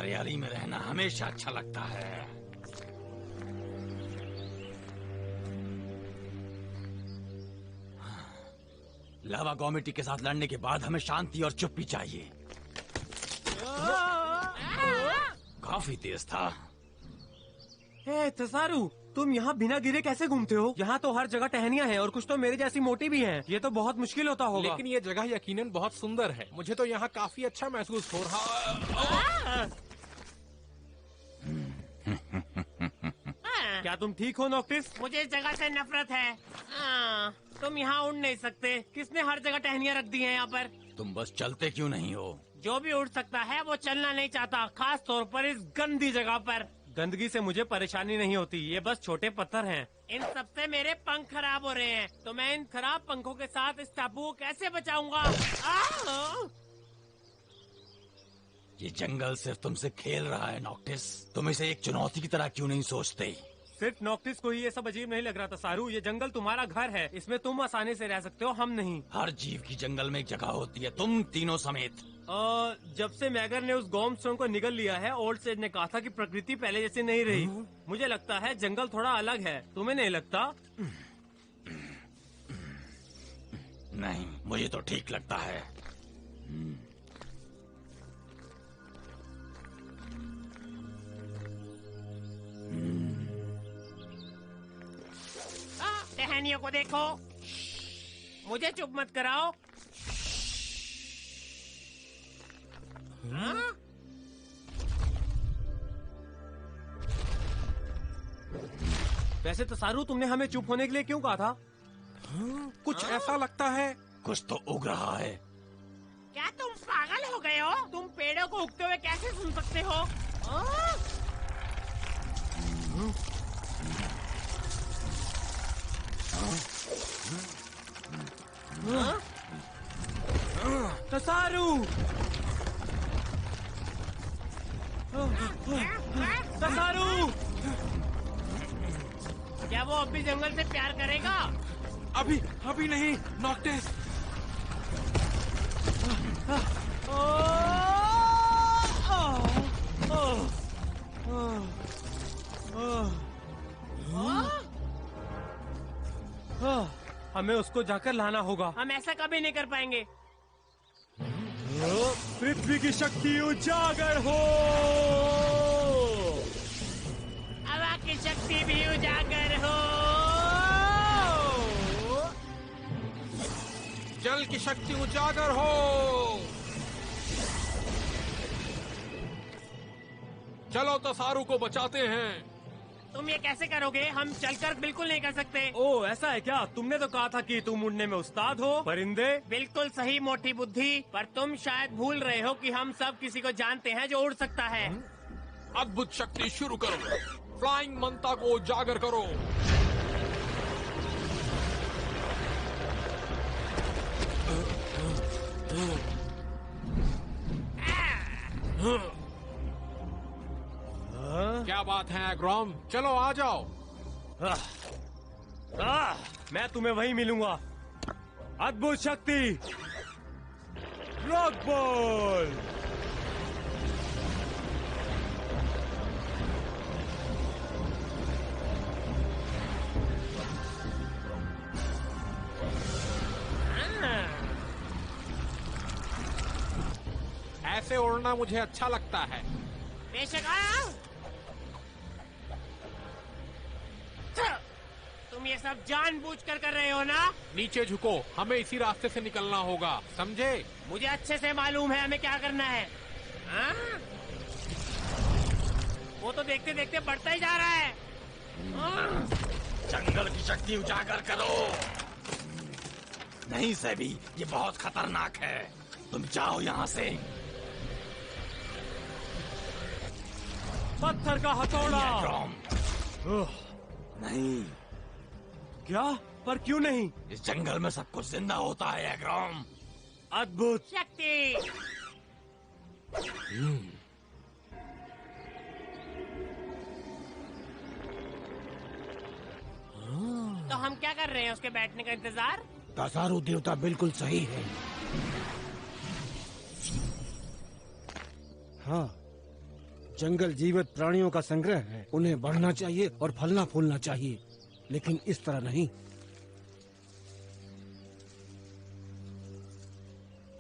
हरियाली में रहना हमेशा अच्छा लगता है। लावा गॉमिटी के साथ लड़ने के बाद हमें शांति और चुप्पी चाहिए। काफी तेज था। हे तसारू, तुम यहाँ बिना गिरे कैसे घूमते हो? यहाँ तो हर जगह टहनियाँ हैं और कुछ तो मेरे जैसी मोटी भी हैं। ये तो बहुत मुश्किल होता होगा। लेकिन ये जगह यकीनन बहुत सुंदर है। मुझे तो यहाँ काफी अच्छा महसूस हो रहा है। क्या तुम ठीक हो नॉक्टिस? मुझे इस जगह से नफरत है। तुम यहाँ उड़ नहीं सकते। किसने हर जगह टहनियाँ रख दी हैं यहाँ पर? तुम बस चलते क्यों नहीं हो? जो भी उड़ सकता है वो चलना नहीं चाहता, खास तौर पर इस गंदी जगह पर। गंदगी से मुझे परेशानी नहीं होती, ये बस छोटे पत्थर हैं। इन सबसे मेरे पंख खराब हो रहे हैं, तो मैं इन खराब पंखों के साथ इस टापू को कैसे बचाऊंगा? ये जंगल सिर्फ तुमसे खेल रहा है नॉक्टिस। तुम इसे एक चुनौती की तरह क्यों नहीं सोचते? सिर्फ नॉक्टिस को ही ये सब अजीब नहीं लग रहा था सारू। ये जंगल तुम्हारा घर है, इसमें तुम आसानी से रह सकते हो, हम नहीं। हर जीव की जंगल में एक जगह होती है, तुम तीनों समेत। जब से मैगर ने उस गॉमस्टोन को निगल लिया है, ओल्ड सेज ने कहा था कि प्रकृति पहले जैसी नहीं रही। मुझे लगता है जंगल थोड़ा अलग है, तुम्हें नहीं लगता? नहीं, मुझे तो ठीक लगता है। टहनियों को देखो, मुझे चुप मत कराओ। वैसे तो सारू, तुमने हमें चुप होने के लिए क्यों कहा था? कुछ ऐसा लगता है। कुछ तो उग रहा है। क्या तुम पागल हो गए हो? तुम पेड़ों को उगते हुए कैसे सुन सकते हो? तसारू! तसारू! क्या वो अभी जंगल से प्यार करेगा? अभी नहीं नॉक्टिस। हमें उसको जाकर लाना होगा। हम ऐसा कभी नहीं कर पाएंगे। पृथ्वी की शक्ति उजागर हो। हवा की शक्ति भी उजागर हो। जल की शक्ति उजागर हो। चलो तसारू को बचाते हैं। तुम ये कैसे करोगे? हम चलकर बिल्कुल नहीं कर सकते। ओह, ऐसा है क्या? तुमने तो कहा था कि तुम उड़ने में उस्ताद हो परिंदे। बिल्कुल सही मोटी बुद्धि, पर तुम शायद भूल रहे हो कि हम सब किसी को जानते हैं जो उड़ सकता है। अद्भुत शक्ति शुरू करो। फ्लाइंग मंता को उजागर करो। क्या बात है एग्रॉम, चलो आ जाओ। मैं तुम्हें वहीं मिलूंगा। अद्भुत शक्ति रॉक बॉल। ऐसे उड़ना मुझे अच्छा लगता है। बेशक आओ। तुम ये सब जानबूझकर कर रहे हो ना? नीचे झुको, हमें इसी रास्ते से निकलना होगा, समझे? मुझे अच्छे से मालूम है हमें क्या करना है। वो तो देखते देखते बढ़ता ही जा रहा है। जंगल की शक्ति उजागर करो। नहीं सेबी, ये बहुत खतरनाक है। तुम जाओ यहाँ से। पत्थर का हथौड़ा। नहीं। क्या? पर क्यों नहीं? इस जंगल में सब कुछ जिंदा होता है एग्रॉम। अद्भुत शक्ति। तो हम क्या कर रहे हैं? उसके बैठने का इंतजार? तसारू देवता बिल्कुल सही है। हाँ, जंगल जीवित प्राणियों का संग्रह है। उन्हें बढ़ना चाहिए और फलना फूलना चाहिए, लेकिन इस तरह नहीं।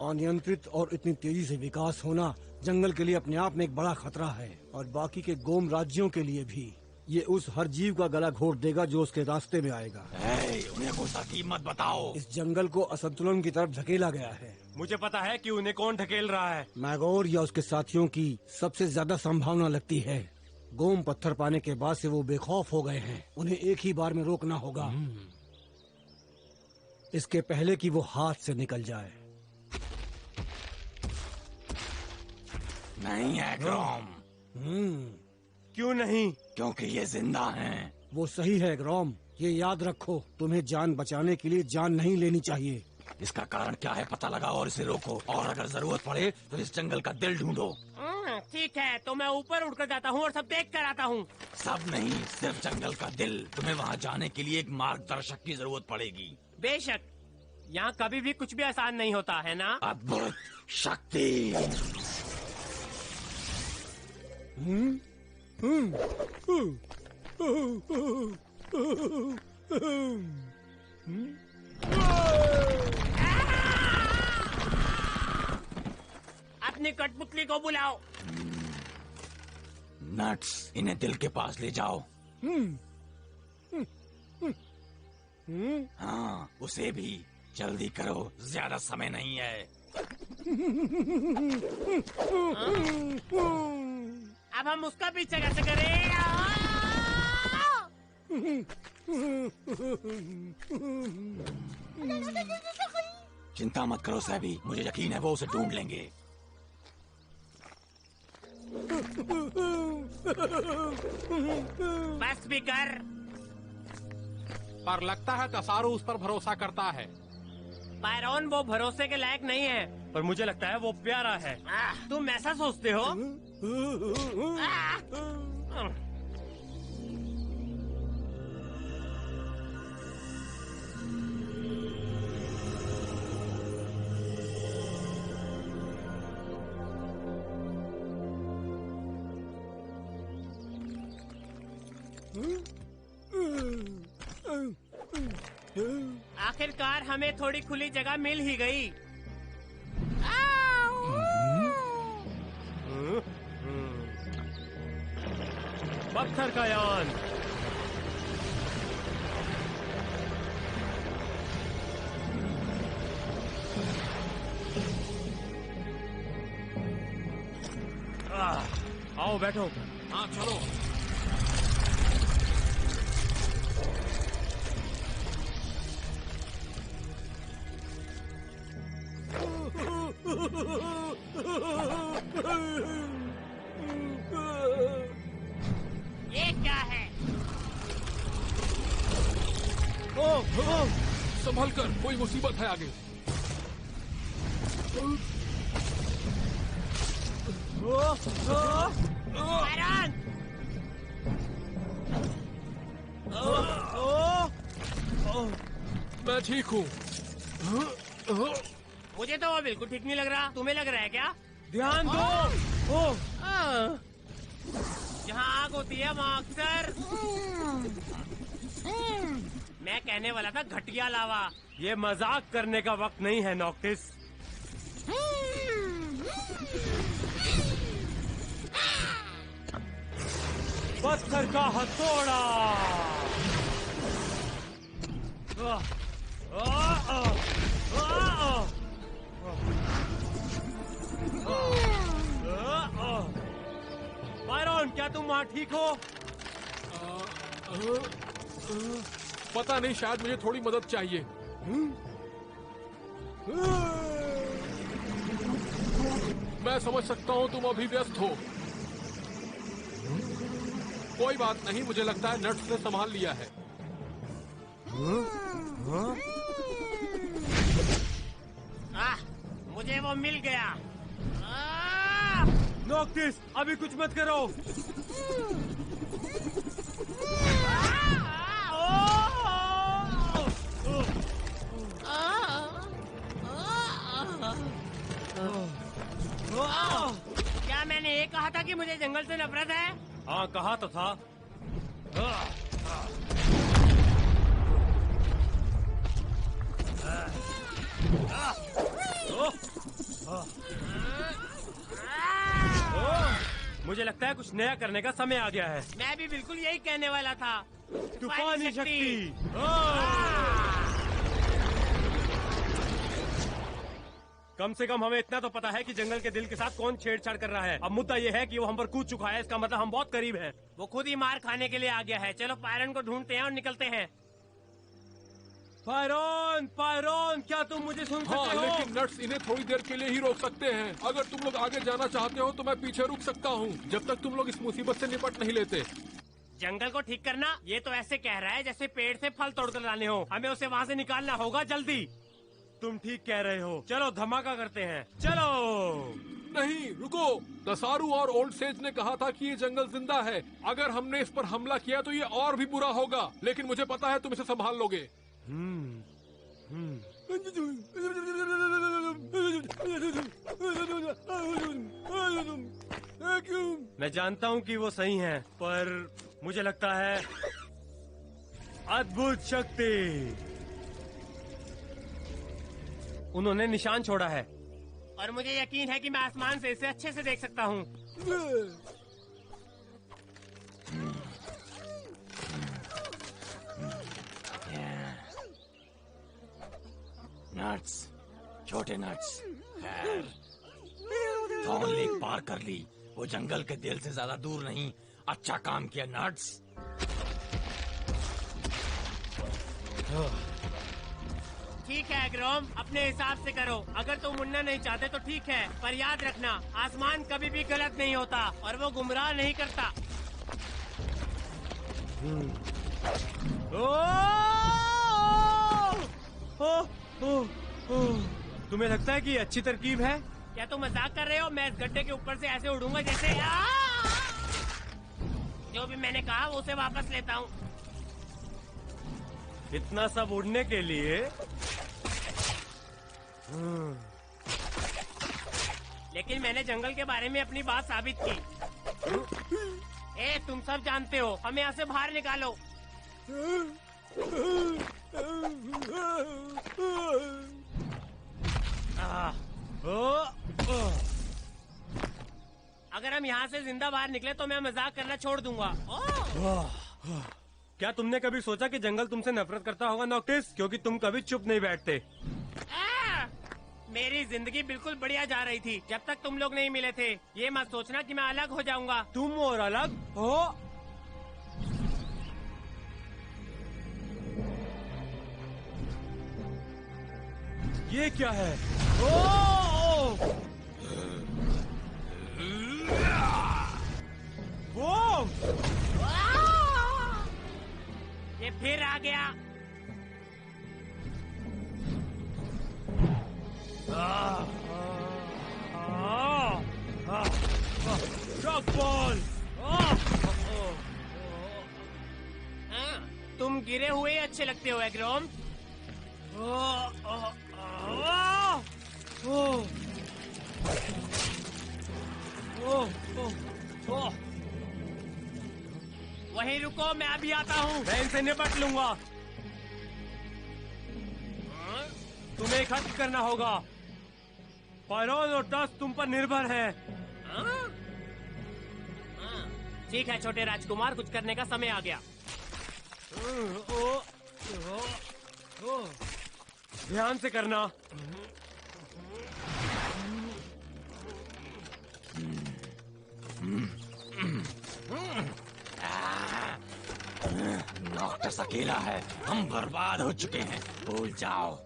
अनियंत्रित और इतनी तेजी से विकास होना जंगल के लिए अपने आप में एक बड़ा खतरा है, और बाकी के गोम राज्यों के लिए भी। ये उस हर जीव का गला घोट देगा जो उसके रास्ते में आएगा। उन्हें कोई तरकीब मत बताओ। इस जंगल को असंतुलन की तरफ धकेला गया है। मुझे पता है कि उन्हें कौन ढकेल रहा है। मैगोर या उसके साथियों की सबसे ज्यादा संभावना लगती है। गोम पत्थर पाने के बाद से वो बेखौफ हो गए हैं। उन्हें एक ही बार में रोकना होगा, इसके पहले कि वो हाथ से निकल जाए। नहीं है ग्रॉम। क्यों नहीं? क्योंकि ये जिंदा हैं। वो सही है ग्रॉम, ये याद रखो। तुम्हें जान बचाने के लिए जान नहीं लेनी चाहिए। इसका कारण क्या है पता लगाओ और इसे रोको, और अगर जरूरत पड़े तो इस जंगल का दिल ढूंढो। ठीक है, तो मैं ऊपर उड़कर जाता हूँ और सब देख कर आता हूँ। सब नहीं, सिर्फ जंगल का दिल। तुम्हें वहाँ जाने के लिए एक मार्गदर्शक की जरूरत पड़ेगी। बेशक, यहाँ कभी भी कुछ भी आसान नहीं होता है ना। अद्भुत शक्ति। अपनी कठपुतली को बुलाओ। नट्स, इन्हें दिल के पास ले जाओ। हाँ, उसे भी जल्दी करो, ज्यादा समय नहीं है। अब हम उसका पीछा कैसे करें? चिंता मत करो सैबी, मुझे यकीन है वो उसे ढूंढ लेंगे। बस भी कर। पर लगता है कसारू उस पर भरोसा करता है। पायरॉन वो भरोसे के लायक नहीं है, पर मुझे लगता है वो प्यारा है। तुम ऐसा सोचते हो? आखिरकार हमें थोड़ी खुली जगह मिल ही गई। पत्थर का यान। आओ बैठो। हाँ चलो। ये क्या है? संभल कर, कोई मुसीबत है आगे। पायरॉन! मैं ठीक हूँ। मुझे तो वो बिल्कुल ठीक नहीं लग रहा। तुम्हें लग रहा है क्या? ध्यान दो। जहाँ आग होती है वहाँ अक्सर। मैं कहने वाला था घटिया लावा। ये मजाक करने का वक्त नहीं है नॉक्टिस। पत्थर का हथौड़ा। पायरॉन, क्या तुम वहाँ ठीक हो? पता नहीं, शायद मुझे थोड़ी मदद चाहिए। मैं समझ सकता हूँ तुम अभी व्यस्त हो। कोई बात नहीं, मुझे लगता है नट्स ने संभाल लिया है। मुझे वो मिल गया। नॉक्टिस, अभी कुछ मत करो। क्या मैंने ये कहा कहा था कि मुझे जंगल से नफरत है। हाँ कहा तो था। मुझे लगता है कुछ नया करने का समय आ गया है। मैं भी बिल्कुल यही कहने वाला था। तूफानी शक्ति। कम से कम हमें इतना तो पता है कि जंगल के दिल के साथ कौन छेड़छाड़ कर रहा है। अब मुद्दा ये है कि वो हम पर कूद चुका है, इसका मतलब हम बहुत करीब हैं। वो खुद ही मार खाने के लिए आ गया है। चलो पायरन को ढूंढते हैं और निकलते हैं। पायरन, पायरन, क्या तुम मुझे सुन सकते हाँ, हो? लेकिन नट्स इन्हें थोड़ी देर के लिए ही रोक सकते हैं। अगर तुम लोग आगे जाना चाहते हो तो मैं पीछे रुक सकता हूँ, जब तक तुम लोग इस मुसीबत से निपट नहीं लेते। जंगल को ठीक करना, ये तो ऐसे कह रहा है जैसे पेड़ से फल तोड़कर लाने हो। हमें उसे वहाँ से निकालना होगा जल्दी। तुम ठीक कह रहे हो। चलो धमाका करते हैं, चलो। नहीं, रुको। दसारू और ओल्ड सेज ने कहा था कि ये जंगल जिंदा है। अगर हमने इस पर हमला किया तो ये और भी बुरा होगा, लेकिन मुझे पता है तुम इसे संभाल लोगे। मैं जानता हूँ कि वो सही हैं, पर मुझे लगता है अद्भुत शक्ति। उन्होंने निशान छोड़ा है और मुझे यकीन है कि मैं आसमान से इसे अच्छे से देख सकता हूँ। नट्स, छोटे नट्स। खैर, थॉर्न लेक पार कर ली। वो जंगल के दिल से ज्यादा दूर नहीं। अच्छा काम किया नट्स। ठीक है ग्रोम, अपने हिसाब से करो। अगर तुम उड़ना नहीं चाहते तो ठीक है, पर याद रखना आसमान कभी भी गलत नहीं होता और वो गुमराह नहीं करता। तुम्हें लगता है कि ये अच्छी तरकीब है? क्या तुम मजाक कर रहे हो? मैं इस गड्ढे के ऊपर से ऐसे उड़ूंगा जैसे जो भी मैंने कहा वो उसे वापस लेता हूँ। इतना सब उड़ने के लिए? लेकिन मैंने जंगल के बारे में अपनी बात साबित की। तुम सब जानते हो, हमें यहाँ से बाहर निकालो। अगर हम यहाँ से जिंदा बाहर निकले तो मैं मजाक करना छोड़ दूंगा। क्या तुमने कभी सोचा कि जंगल तुमसे नफरत करता होगा नॉक्टिस? क्योंकि तुम कभी चुप नहीं बैठते। मेरी जिंदगी बिल्कुल बढ़िया जा रही थी जब तक तुम लोग नहीं मिले थे। ये मत सोचना कि मैं अलग हो जाऊंगा। तुम और अलग हो? ये क्या है? वो ये फिर आ गया। Rock ball. तुम गिरे हुए अच्छे लगते हो एग्रोम। वहीं रुको, मैं अभी आता हूँ। मैं इनसे निपट लूंगा। तुम्हें एक हद करना होगा। पायरन और डस्ट तुम पर निर्भर है। ठीक है छोटे राजकुमार, कुछ करने का समय आ गया। ध्यान से करना। नॉक्टस अकेला है, हम बर्बाद हो चुके हैं। भूल जाओ।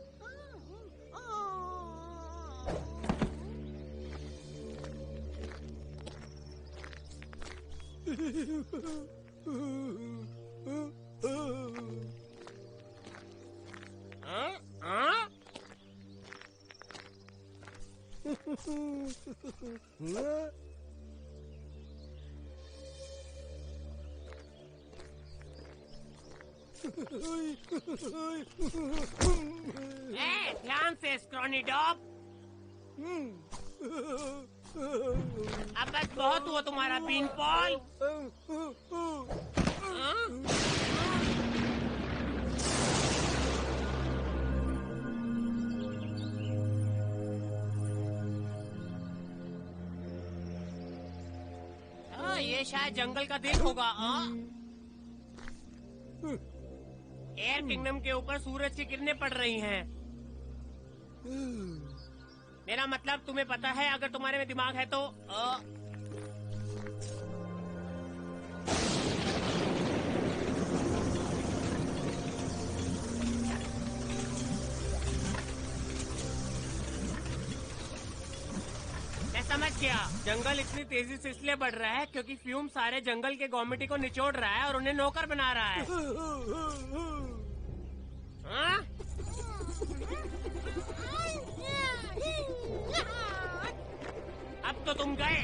ध्यान से स्क्रॉनी डॉग। अब बस बहुत हुआ तुम्हारा बीन पॉल। ये शायद जंगल का दिल होगा। एयर किंगडम के ऊपर सूरज की किरणें पड़ रही हैं। मेरा मतलब तुम्हें पता है, अगर तुम्हारे में दिमाग है तो मैं समझ गया। जंगल इतनी तेजी से इसलिए बढ़ रहा है क्योंकि फ्यूम सारे जंगल के गवर्नमेंट को निचोड़ रहा है और उन्हें नौकर बना रहा है। हाँ? अब तो तुम गए।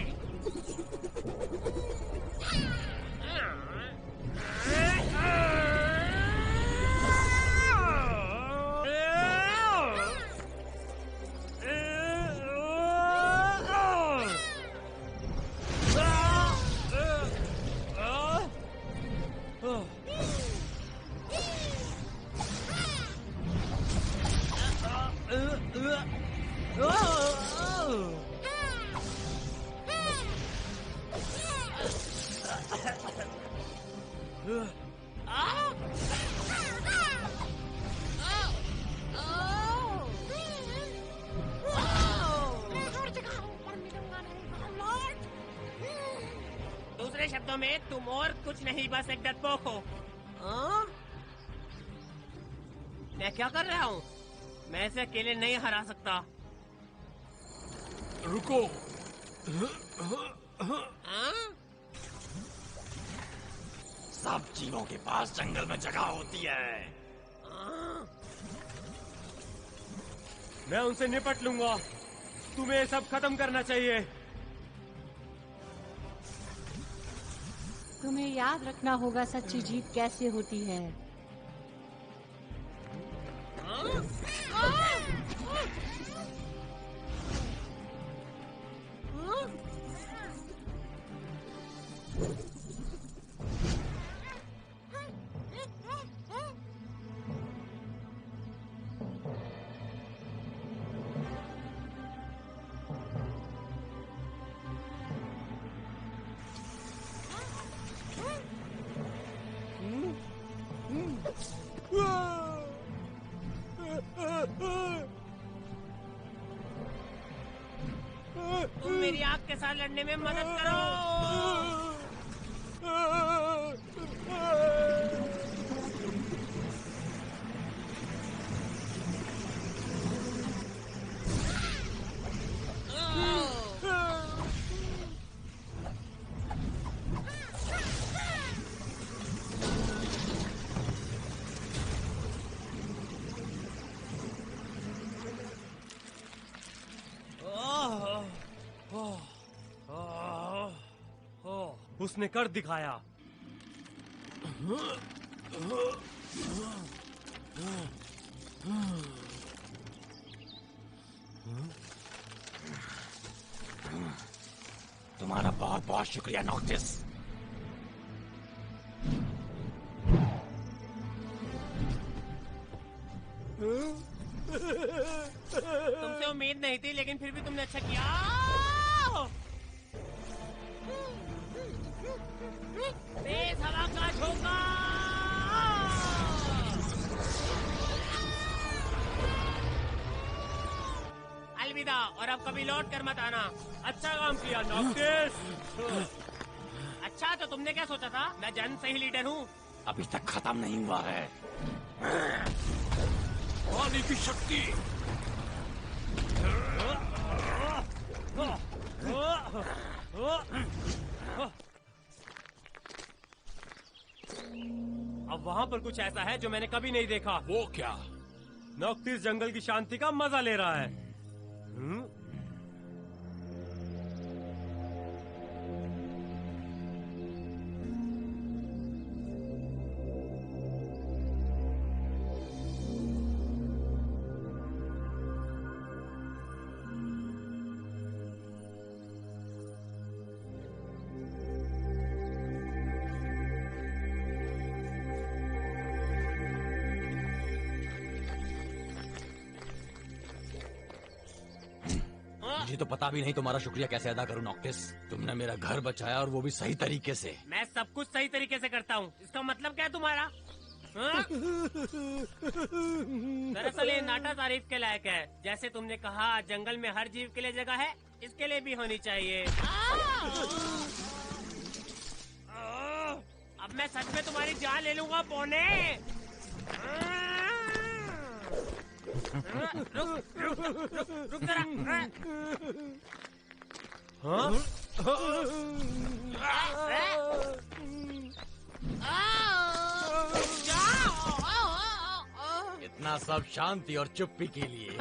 दूसरे शब्दों में तुम और कुछ नहीं, बस एक डरपोक हो। मैं क्या कर रहा हूँ? मैं इसे अकेले नहीं हरा सकता। रुको। सब जीवों के पास जंगल में जगह होती है। मैं उनसे निपट लूंगा। तुम्हें ये सब खत्म करना चाहिए। तुम्हें याद रखना होगा सच्ची जीत कैसे होती है। तुम मेरी आग के साथ लड़ने में मदद करो। उसने कर दिखाया। तुम्हारा बहुत बहुत शुक्रिया नॉक्टिस। तुमसे उम्मीद नहीं थी, लेकिन फिर भी तुमने अच्छा किया। तेज हवा का झोंका। अलविदा, और अब कभी लौट कर मत आना। अच्छा काम किया नॉक्टिस। अच्छा, तो तुमने क्या सोचा था? मैं जन सही लीडर हूँ। अभी तक खत्म नहीं हुआ है। पानी की शक्ति। अब वहाँ पर कुछ ऐसा है जो मैंने कभी नहीं देखा। वो क्या? नॉक्टिस जंगल की शांति का मजा ले रहा है। मुझे तो पता भी नहीं तुम्हारा शुक्रिया कैसे अदा करूं नॉक्टिस। तुमने मेरा घर बचाया और वो भी सही तरीके से। मैं सब कुछ सही तरीके से करता हूँ, इसका मतलब क्या है तुम्हारा? हाँ? दरअसल ये नाटा तारीफ के लायक है। जैसे तुमने कहा जंगल में हर जीव के लिए जगह है, इसके लिए भी होनी चाहिए। अब मैं सच में तुम्हारी जान ले लूंगा पौने। रुक जरा। इतना सब शांति और चुप्पी के लिए।